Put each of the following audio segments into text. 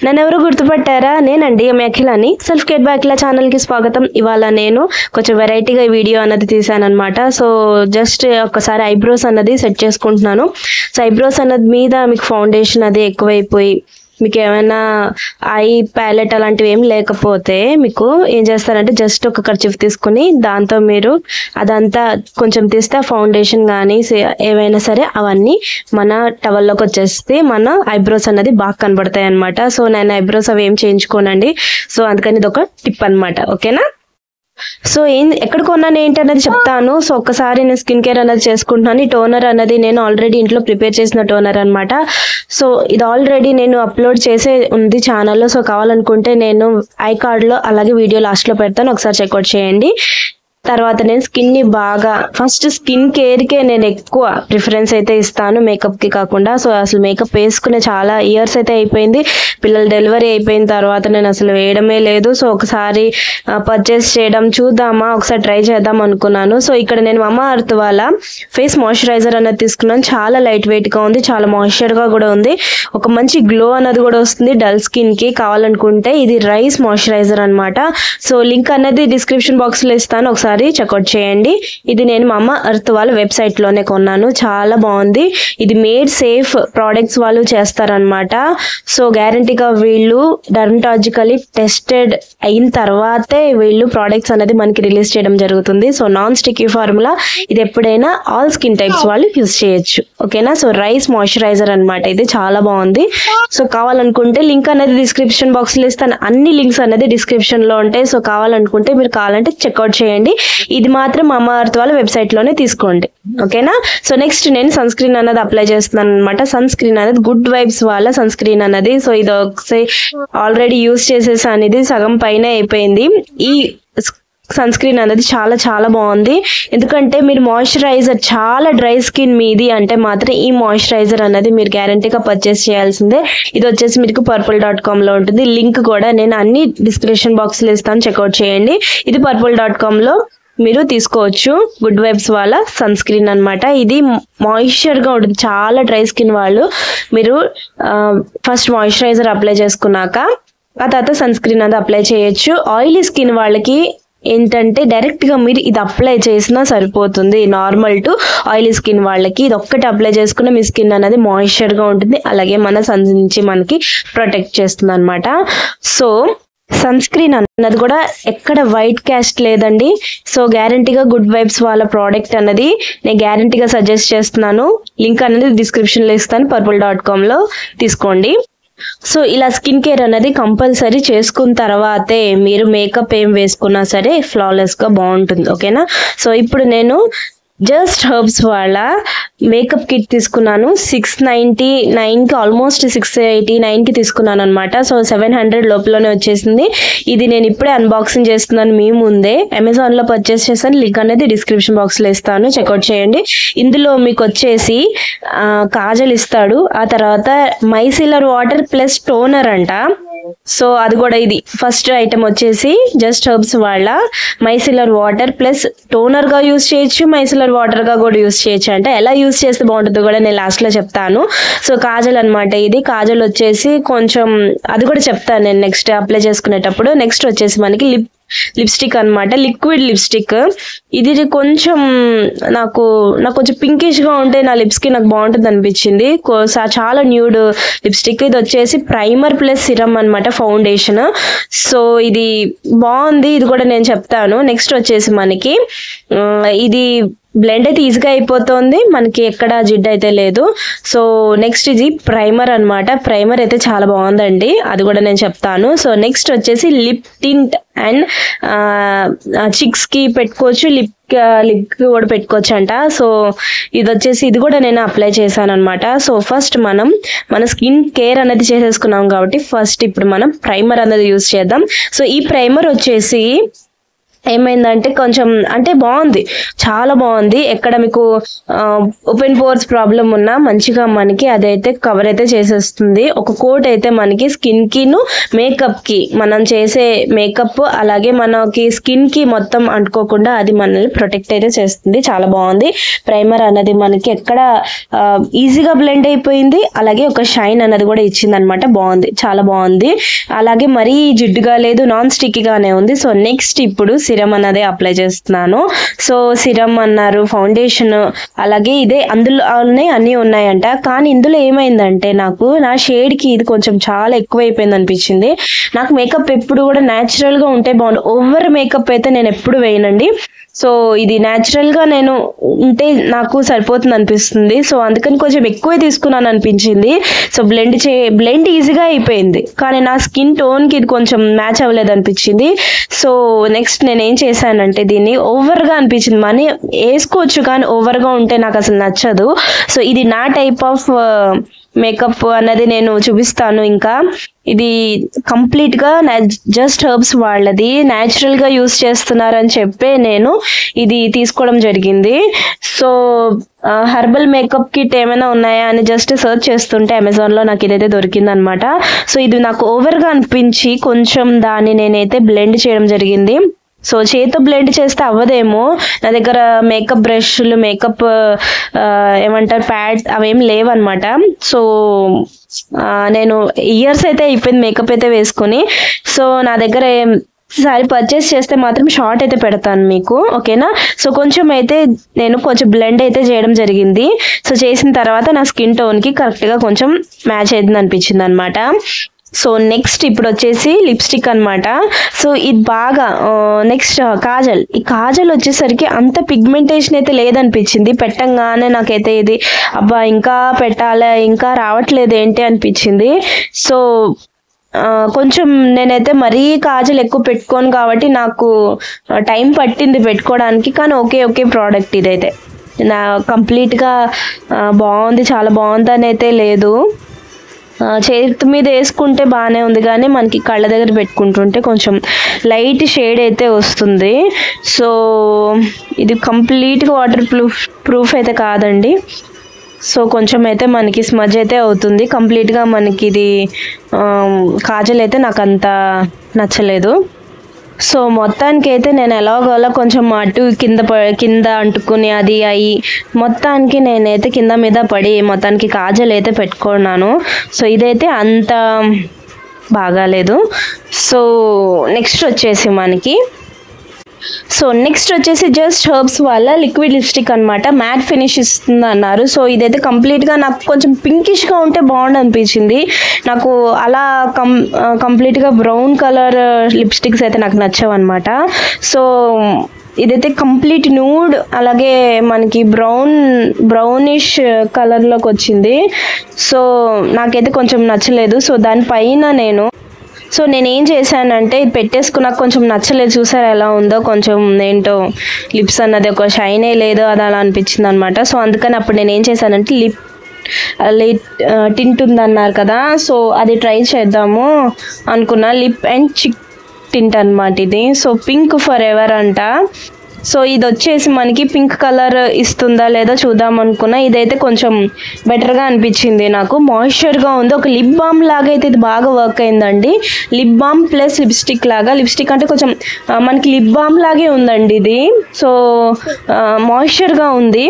నన్నెవరు గుర్తుపట్టారా? నేనండి మీ అఖిలాని. Self care bye అఖిల ఛానల్కి స్వాగతం. ఇవాళ నేను కొంచెం వెరైటీగా వీడియో అన్నది తీసానమాట. సో జస్ట్ ఒకసారి ఐబ్రోస్ అన్నది సెట్ చేసుకుంటున్నాను. సో ఐబ్రోస్ అన్నది మీద మీకు ఫౌండేషన్ అది ఎక్కువైపోయి మీకు ఏమైనా ఐ ప్యాలెట్ అలాంటివి ఏం లేకపోతే మీకు ఏం చేస్తారంటే జస్ట్ ఒక కర్చీఫ్ తీసుకుని దాంతో మీరు అదంతా కొంచెం తీస్తే ఫౌండేషన్ కానీ ఏవైనా సరే అవన్నీ మన టవల్లోకి వచ్చేస్తే మన ఐబ్రోస్ అన్నది బాగా కనబడతాయి అనమాట. సో నేను ఐబ్రోస్ అవి ఏం చేయించుకోనండి. సో అందుకని ఇది ఒక టిప్ అనమాట. ఓకేనా? సో ఎక్కడ కొన్నాను ఏంటి అనేది చెప్తాను. సో ఒక్కసారి నేను స్కిన్ కేర్ అనేది చేసుకుంటున్నాను. ఈ టోనర్ అనేది నేను ఆల్రెడీ ఇంట్లో ప్రిపేర్ చేసిన టోనర్ అనమాట. సో ఇది ఆల్రెడీ నేను అప్లోడ్ చేసే ఉంది ఛానల్లో. సో కావాలనుకుంటే నేను ఐ కార్డ్లో అలాగే వీడియో లాస్ట్లో పెడతాను, ఒకసారి చెక్అవుట్ చేయండి. తర్వాత నేను స్కిన్ని బాగా ఫస్ట్ స్కిన్ కేర్కే నేను ఎక్కువ ప్రిఫరెన్స్ అయితే ఇస్తాను, మేకప్కి కాకుండా. సో అసలు మేకప్ వేసుకునే చాలా ఇయర్స్ అయితే అయిపోయింది. పిల్లలు డెలివరీ అయిపోయిన తర్వాత నేను అసలు వేయడమే లేదు. సో ఒకసారి పర్చేస్ చేయడం చూద్దామా, ఒకసారి ట్రై చేద్దాం అనుకున్నాను. సో ఇక్కడ నేను మమా అర్త్ వాళ్ళ ఫేస్ మాయిశ్చరైజర్ అనేది తీసుకున్నాను. చాలా లైట్ వెయిట్గా ఉంది, చాలా మాయిశ్చర్గా కూడా ఉంది. ఒక మంచి గ్లో అన్నది కూడా వస్తుంది డల్ స్కిన్కి. కావాలనుకుంటే ఇది రైస్ మాయిశ్చరైజర్ అనమాట. సో లింక్ అనేది డిస్క్రిప్షన్ బాక్స్లో ఇస్తాను, ఒకసారి చెక్అవుట్ చేయండి. ఇది నేను మమా అర్త్ వాళ్ళ వెబ్సైట్లోనే కొన్నాను. చాలా బాగుంది. ఇది మేడ్ సేఫ్ ప్రోడక్ట్స్ వాళ్ళు చేస్తారనమాట. సో గ్యారంటీగా వీళ్ళు డర్మటాలజికలీ టెస్టెడ్ అయిన తర్వాతే వీళ్ళు ప్రోడక్ట్స్ అనేది మనకి రిలీజ్ చేయడం జరుగుతుంది. సో నాన్ స్టిక్కీ ఫార్ములా, ఇది ఎప్పుడైనా ఆల్ స్కిన్ టైప్స్ వాళ్ళు యూజ్ చేయొచ్చు. ఓకేనా? సో రైస్ మాయిశ్చరైజర్ అనమాట. ఇది చాలా బాగుంది. సో కావాలనుకుంటే లింక్ అనేది డిస్క్రిప్షన్ బాక్స్లో ఇస్తాను. అన్ని లింక్స్ అనేది డిస్క్రిప్షన్లో ఉంటాయి. సో కావాలనుకుంటే మీరు కావాలంటే చెక్అవుట్ చేయండి. ఇది మాత్రం మమా అర్త్ వాళ్ళ వెబ్సైట్లోనే తీసుకోండి. ఓకేనా? సో నెక్స్ట్ నేను సన్ స్క్రీన్ అనేది అప్లై చేస్తున్నాను అనమాట. సన్ స్క్రీన్ అనేది గుడ్ వైబ్స్ వాళ్ళ సన్ స్క్రీన్ అన్నది. సో ఇది ఒకసారి ఆల్రెడీ యూజ్ చేసేసాను, ఇది సగం పైన అయిపోయింది. ఈ సన్ స్క్రీన్ అనేది చాలా చాలా బాగుంది. ఎందుకంటే మీరు మాయిశ్చరైజర్ చాలా డ్రై స్కిన్ మీది అంటే మాత్రం ఈ మాయిశ్చరైజర్ అనేది మీరు గ్యారంటీగా పర్చేస్ చేయాల్సిందే. ఇది వచ్చేసి మీకు purple.comలో ఉంటుంది. లింక్ కూడా నేను అన్ని డిస్క్రిప్షన్ బాక్స్లో ఇస్తాను, చెక్అవుట్ చేయండి. ఇది purple.comలో మీరు తీసుకోవచ్చు. గుడ్ వైబ్స్ వాళ్ళ సన్ స్క్రీన్ అనమాట. ఇది మాయిశ్చర్గా ఉంటుంది. చాలా డ్రై స్కిన్ వాళ్ళు మీరు ఫస్ట్ మాయిశ్చరైజర్ అప్లై చేసుకున్నాక ఆ తర్వాత సన్ స్క్రీన్ అనేది అప్లై చేయొచ్చు. ఆయిలీ స్కిన్ వాళ్ళకి ఏంటంటే డైరెక్ట్గా మీరు ఇది అప్లై చేసినా సరిపోతుంది. నార్మల్ టు ఆయిలీ స్కిన్ వాళ్ళకి ఇది ఒక్కటి అప్లై చేసుకున్న మీ స్కిన్ అనేది మాయిశ్చర్గా ఉంటుంది, అలాగే మన సన్ నుంచి మనకి ప్రొటెక్ట్ చేస్తుంది అనమాట. సో సన్ స్క్రీన్ అన్నది కూడా ఎక్కడ వైట్ క్యాస్ట్ లేదండి. సో గ్యారంటీగా గుడ్ వైబ్స్ వాళ్ళ ప్రోడక్ట్ అన్నది నేను గ్యారంటీగా సజెస్ట్ చేస్తున్నాను. లింక్ అనేది డిస్క్రిప్షన్లో ఇస్తాను, purple.comలో తీసుకోండి. సో ఇలా స్కిన్ కేర్ అనేది కంపల్సరీ చేసుకున్న తర్వాతే మీరు మేకప్ ఏం వేసుకున్నా సరే ఫ్లాలెస్గా బాగుంటుంది. ఓకేనా? సో ఇప్పుడు నేను జస్ట్ హర్బ్స్ వాళ్ళ మేకప్ కిట్ తీసుకున్నాను. 699కి ఆల్మోస్ట్ 689కి తీసుకున్నాను అనమాట. సో 700 లోపలనే వచ్చేసింది. ఇది నేను ఇప్పుడే అన్బాక్సింగ్ చేస్తున్నాను మీ ముందే. అమెజాన్లో పర్చేస్ చేస్తాను, లింక్ అనేది డిస్క్రిప్షన్ బాక్స్లో ఇస్తాను, చెక్అవుట్ చేయండి. ఇందులో మీకు వచ్చేసి కాజల్ ఇస్తాడు, ఆ తర్వాత మైసిలర్ వాటర్ ప్లస్ టోనర్ అంట. సో అది కూడా ఇది ఫస్ట్ ఐటమ్ వచ్చేసి జస్ట్ హర్బ్స్ వాళ్ళ మైసిలర్ వాటర్ ప్లస్ టోనర్గా యూజ్ చేయొచ్చు, మైసిలర్ వాటర్గా కూడా యూజ్ చేయొచ్చు. అంటే ఎలా యూజ్ చేస్తే బాగుంటుందో కూడా నేను లాస్ట్లో చెప్తాను. సో కాజల్ అనమాట. ఇది కాజల్ వచ్చేసి కొంచెం అది కూడా చెప్తాను నేను నెక్స్ట్ అప్లై చేసుకునేటప్పుడు. నెక్స్ట్ వచ్చేసి మనకి లిప్స్టిక్ అనమాట, లిక్విడ్ లిప్స్టిక్. ఇది కొంచెం నాకు కొంచెం పింకిష్గా ఉంటే నా లిప్స్కి నాకు బాగుంటుంది అనిపించింది. చాలా న్యూడ్ లిప్స్టిక్. ఇది వచ్చేసి ప్రైమర్ ప్లస్ సిరమ్ అనమాట, ఫౌండేషన్. సో ఇది బాగుంది, ఇది కూడా నేను చెప్తాను. నెక్స్ట్ వచ్చేసి మనకి ఇది బ్లెండ్ అయితే ఈజీగా అయిపోతుంది, మనకి ఎక్కడ జిడ్డు అయితే లేదు. సో నెక్స్ట్ ఇది ప్రైమర్ అనమాట. ప్రైమర్ అయితే చాలా బాగుందండి, అది కూడా నేను చెప్తాను. సో నెక్స్ట్ వచ్చేసి లిప్ టింట్ అండ్ చిక్స్కి పెట్టుకోవచ్చు, లిప్ కూడా పెట్టుకోవచ్చు అంట. సో ఇది వచ్చేసి ఇది కూడా నేను అప్లై చేశాను అనమాట. సో ఫస్ట్ మన స్కిన్ కేర్ అనేది చేసేసుకున్నాం కాబట్టి ఫస్ట్ ఇప్పుడు మనం ప్రైమర్ అనేది యూజ్ చేద్దాం. సో ఈ ప్రైమర్ వచ్చేసి ఏమైందంటే కొంచెం అంటే బాగుంది, చాలా బాగుంది. ఎక్కడ మీకు ఓపెన్ పోర్స్ ప్రాబ్లం ఉన్నా మంచిగా మనకి అదైతే కవర్ అయితే చేసేస్తుంది. ఒక కోట్ అయితే మనకి స్కిన్కిను మేకప్కి, మనం చేసే మేకప్ అలాగే మనకి స్కిన్కి మొత్తం అంటుకోకుండా అది మనల్ని ప్రొటెక్ట్ అయితే చేస్తుంది. చాలా బాగుంది. ప్రైమర్ అన్నది మనకి ఎక్కడ ఈజీగా బ్లెండ్ అయిపోయింది, అలాగే ఒక షైన్ అన్నది కూడా ఇచ్చింది అనమాట. బాగుంది, చాలా బాగుంది. అలాగే మరీ జిడ్డుగా లేదు, నాన్ స్టిక్కీగానే ఉంది. సో నెక్స్ట్ ఇప్పుడు సిరం అన్నదే అప్లై చేస్తున్నాను. సో సిరం అన్నారు, ఫౌండేషన్, అలాగే ఇదే అందులో అన్నీ ఉన్నాయంట. కానీ ఇందులో ఏమైందంటే నాకు నా షేడ్కి ఇది కొంచెం చాలా ఎక్కువైపోయింది అనిపించింది. నాకు మేకప్ ఎప్పుడు కూడా న్యాచురల్గా ఉంటే బాగుండు. ఓవర్ మేకప్ అయితే నేను ఎప్పుడు వేయనండి. సో ఇది న్యాచురల్గా నేను ఉంటే నాకు సరిపోతుంది అనిపిస్తుంది. సో అందుకని కొంచెం ఎక్కువే తీసుకున్నాను అనిపించింది. సో బ్లెండ్ ఈజీగా అయిపోయింది, కానీ నా స్కిన్ టోన్కి ఇది కొంచెం మ్యాచ్ అవ్వలేదు అనిపించింది. సో నెక్స్ట్ నేను ఏం చేశానంటే దీన్ని ఓవర్గా అనిపించింది. మనీ వేసుకోవచ్చు కానీ ఓవర్గా ఉంటే నాకు అసలు నచ్చదు. సో ఇది నా టైప్ ఆఫ్ మేకప్ అన్నది నేను చూపిస్తాను. ఇంకా ఇది కంప్లీట్గా జస్ట్ హెర్బ్స్ వాళ్ళది, న్యాచురల్గా యూస్ చేస్తున్నారని చెప్పి నేను ఇది తీసుకోవడం జరిగింది. సో హెర్బల్ మేకప్ కిట్ ఏమైనా ఉన్నాయా అని జస్ట్ సర్చ్ చేస్తుంటే అమెజాన్లో నాకు ఇదైతే దొరికిందనమాట. సో ఇది నాకు ఓవర్గా అనిపించి కొంచెం దాన్ని నేనైతే బ్లెండ్ చేయడం జరిగింది. సో చేతితో బ్లెండ్ చేస్తే అవ్వదేమో, నా దగ్గర మేకప్ బ్రష్లు, మేకప్ ఏమంటారు ప్యాడ్స్ అవేం లేవన్నమాట. సో నేను ఇయర్స్ అయితే అయిపోయింది మేకప్ అయితే వేసుకొని. సో నా దగ్గర సారీ పర్చేస్ చేస్తే మాత్రం షార్ట్ అయితే పెడతాను మీకు, ఓకేనా. సో కొంచెం అయితే నేను కొంచెం బ్లెండ్ అయితే చేయడం జరిగింది. సో చేసిన తర్వాత నా స్కిన్ టోన్కి కరెక్ట్గా కొంచెం మ్యాచ్ అయింది అనిపించింది అనమాట. సో నెక్స్ట్ ఇప్పుడు వచ్చేసి లిప్స్టిక్ అనమాట. సో ఇది బాగా నెక్స్ట్ కాజల్. ఈ కాజల్ వచ్చేసరికి అంత పిగ్మెంటేషన్ అయితే లేదనిపించింది. పెట్టంగానే నాకైతే ఇది అబ్బా ఇంకా పెట్టాలా, ఇంకా రావట్లేదు ఏంటి అనిపించింది. సో కొంచెం నేనైతే మరీ కాజల్ ఎక్కువ పెట్టుకోను కాబట్టి నాకు టైం పట్టింది పెట్టుకోవడానికి. కానీ ఓకే ప్రోడక్ట్ ఇదైతే నా కంప్లీట్గా బాగుంది, చాలా బాగుందని అయితే లేదు. చేతి మీద వేసుకుంటే బాగానే ఉంది, కానీ మనకి కళ్ళ దగ్గర పెట్టుకుంటుంటే కొంచెం లైట్ షేడ్ అయితే వస్తుంది. సో ఇది కంప్లీట్గా వాటర్ ప్రూఫ్ అయితే కాదండి. సో కొంచెం అయితే మనకి స్మజ్ అయితే అవుతుంది. కంప్లీట్గా మనకి ఇది కాజల్ అయితే నాకు అంత నచ్చలేదు. సో మొత్తానికి అయితే నేను ఎలాగోలా కొంచెం అటు కింద అంటుకుని అది అయ్యి మొత్తానికి నేనైతే కింద మీద పడి మొత్తానికి కాజల్ అయితే పెట్టుకున్నాను. సో ఇదైతే అంత బాగాలేదు. సో నెక్స్ట్ వచ్చేసి జస్ట్ హెర్బ్స్ వాళ్ళ లిక్విడ్ లిప్స్టిక్ అనమాట. మ్యాట్ ఫినిష్ ఇస్తుంది అన్నారు. సో ఇదైతే కంప్లీట్గా నాకు కొంచెం పింకిష్గా ఉంటే బాగుండు అనిపించింది. నాకు అలా కంప్లీట్గా బ్రౌన్ కలర్ లిప్స్టిక్స్ అయితే నాకు నచ్చవు అనమాట. సో ఇదైతే కంప్లీట్ న్యూడ్, అలాగే మనకి బ్రౌనిష్ కలర్లోకి వచ్చింది. సో నాకైతే కొంచెం నచ్చలేదు. సో దానిపైన నేను ఏం చేశానంటే ఇది పెట్టేసుకున్నాక కొంచెం నచ్చలేదు. చూసారా ఎలా ఉందో, కొంచెం ఏంటో లిప్స్ అన్నది ఒక షైనే లేదు, అది అలా అనిపించింది అనమాట. సో అందుకని అప్పుడు నేను ఏం చేశానంటే లిప్ టింట్ ఉందన్నారు కదా, సో అది ట్రై చేద్దాము అనుకున్నా. లిప్ అండ్ చిక్ టింట్ అనమాట ఇది. సో పింక్ ఫర్ ఎవర్ అంట. సో ఇది వచ్చేసి మనకి పింక్ కలర్ ఇస్తుందా లేదా చూద్దాం అనుకున్నా. ఇదైతే కొంచెం బెటర్గా అనిపించింది నాకు, మాయిశ్చర్గా ఉంది. ఒక లిప్ బామ్ లాగా అయితే ఇది బాగా వర్క్ అయిందండి. లిప్ బామ్ ప్లస్ లిప్స్టిక్ లాగా, లిప్స్టిక్ అంటే కొంచెం మనకి లిప్ బామ్ లాగే ఉందండి ఇది. సో మాయిశ్చర్గా ఉంది.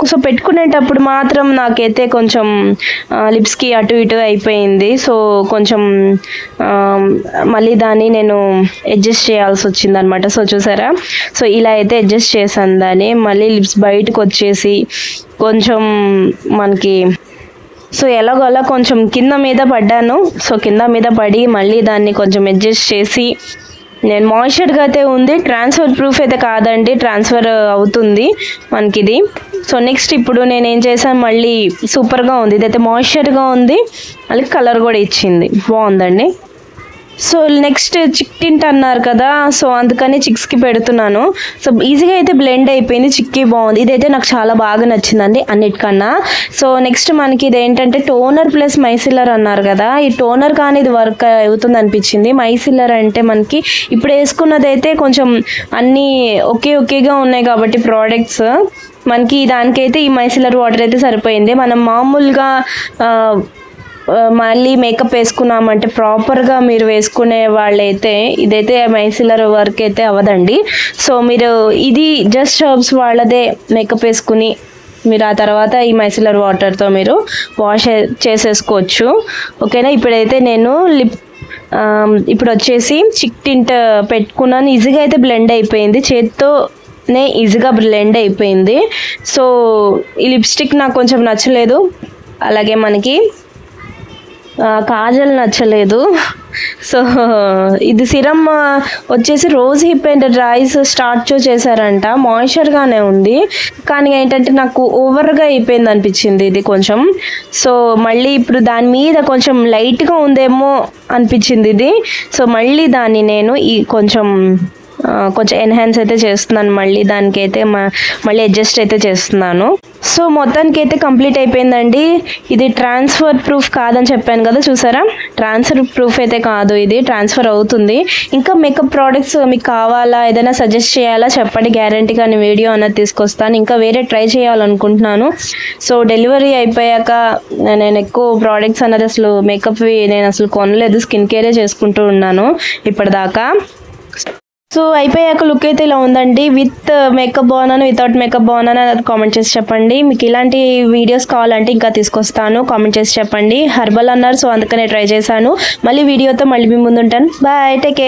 సో పెట్టుకునేటప్పుడు మాత్రం నాకైతే కొంచెం లిప్స్కి అటు ఇటు అయిపోయింది. సో కొంచెం మళ్ళీ దాన్ని నేను అడ్జస్ట్ చేయాల్సి వచ్చింది అనమాట. సో చూసారా, సో ఇలా అయితే అడ్జస్ట్ చేశాను దాన్ని. మళ్ళీ లిప్స్ బయటకు వచ్చేసి కొంచెం మనకి సో ఎలాగోలా కొంచెం కింద మీద పడ్డాను. సో కింద మీద పడి మళ్ళీ దాన్ని కొంచెం అడ్జస్ట్ చేసి నేను మాయిశ్చర్గా అయితే ఉంది. ట్రాన్స్ఫర్ ప్రూఫ్ అయితే కాదండి, ట్రాన్స్ఫర్ అవుతుంది మనకి ఇది. సో నెక్స్ట్ ఇప్పుడు నేను ఏం చేశాను, మళ్ళీ సూపర్గా ఉంది. ఇదైతే మాయిశ్చర్గా ఉంది, మళ్ళీ కలర్ కూడా ఇచ్చింది, బాగుందండి. సో నెక్స్ట్ చిక్ టింట్ అన్నారు కదా, సో అందుకని చిక్స్కి పెడుతున్నాను. సో ఈజీగా అయితే బ్లెండ్ అయిపోయింది, చిక్కి బాగుంది. ఇదైతే నాకు చాలా బాగా నచ్చిందండి అన్నిటికన్నా. సో నెక్స్ట్ మనకి ఇది ఏంటంటే టోనర్ ప్లస్ మైసిల్లర్ అన్నారు కదా, ఈ టోనర్ కానీ ఇది వర్క్ అవుతుంది అనిపించింది. మైసిల్లర్ అంటే మనకి ఇప్పుడు వేసుకున్నది అయితే కొంచెం అన్నీ ఒకేగా ఉన్నాయి కాబట్టి ప్రోడక్ట్స్ మనకి దానికైతే ఈ మైసిల్లర్ వాటర్ అయితే సరిపోయింది. మనం మామూలుగా మళ్ళీ మేకప్ వేసుకున్నామంటే ప్రాపర్గా మీరు వేసుకునే వాళ్ళైతే ఇదైతే మైసిల్లర్ వర్క్ అయితే అవ్వదండి. సో మీరు ఇది జస్ట్ హర్బ్స్ వాళ్ళదే మేకప్ వేసుకుని మీరు ఆ తర్వాత ఈ మైసిల్లర్ వాటర్తో మీరు వాష్ చేసేసుకోవచ్చు. ఓకేనా. ఇప్పుడైతే నేను ఇప్పుడు వచ్చేసి చిక్ టింట్ పెట్టుకున్నాను. ఈజీగా అయితే బ్లెండ్ అయిపోయింది, చేత్తోనే ఈజీగా బ్లెండ్ అయిపోయింది. సో ఈ లిప్స్టిక్ నాకు కొంచెం నచ్చలేదు, అలాగే మనకి కాజల్ నచ్చలేదు. సో ఇది సిరమ్ వచ్చేసి rose hip and rice starch చేశారంట, మాయిశ్చర్గానే ఉంది కానీ ఏంటంటే నాకు ఓవర్గా అయిపోయింది అనిపించింది ఇది కొంచెం. సో మళ్ళీ ఇప్పుడు దాని మీద కొంచెం లైట్గా ఉందేమో అనిపించింది ఇది. సో మళ్ళీ దాన్ని నేను ఈ కొంచెం ఎన్హాన్స్ అయితే చేస్తున్నాను, మళ్ళీ దానికైతే మళ్ళీ అడ్జస్ట్ అయితే చేస్తున్నాను. సో మొత్తానికి అయితే కంప్లీట్ అయిపోయిందండి. ఇది ట్రాన్స్ఫర్ ప్రూఫ్ కాదని చెప్పాను కదా, చూసారా, ట్రాన్స్ఫర్ ప్రూఫ్ అయితే కాదు, ఇది ట్రాన్స్ఫర్ అవుతుంది. ఇంకా మేకప్ ప్రోడక్ట్స్ మీకు కావాలా, ఏదైనా సజెస్ట్ చేయాలా చెప్పండి, గ్యారంటీగా నేను వీడియో అన్నది తీసుకొస్తాను. ఇంకా వేరే ట్రై చేయాలనుకుంటున్నాను. సో డెలివరీ అయిపోయాక నేను ఎక్కువ ప్రోడక్ట్స్ అన్నది అసలు మేకప్వి నేను అసలు కొనలేదు, స్కిన్ కేరే చేసుకుంటూ ఉన్నాను ఇప్పటిదాకా. సో అయిపోయాక లుక్ అయితే ఇలా ఉందండి. విత్ మేకప్ బాగున్నాను, వితౌట్ మేకప్ బాగున్నాను అది కామెంట్ చేసి చెప్పండి. మీకు ఇలాంటి వీడియోస్ కావాలంటే ఇంకా తీసుకొస్తాను, కామెంట్ చేసి చెప్పండి. హర్బల్ అన్నారు, సో అందుకనే ట్రై చేశాను. మళ్ళీ వీడియోతో మళ్ళీ మీ ముందు ఉంటాను. Bye, take care.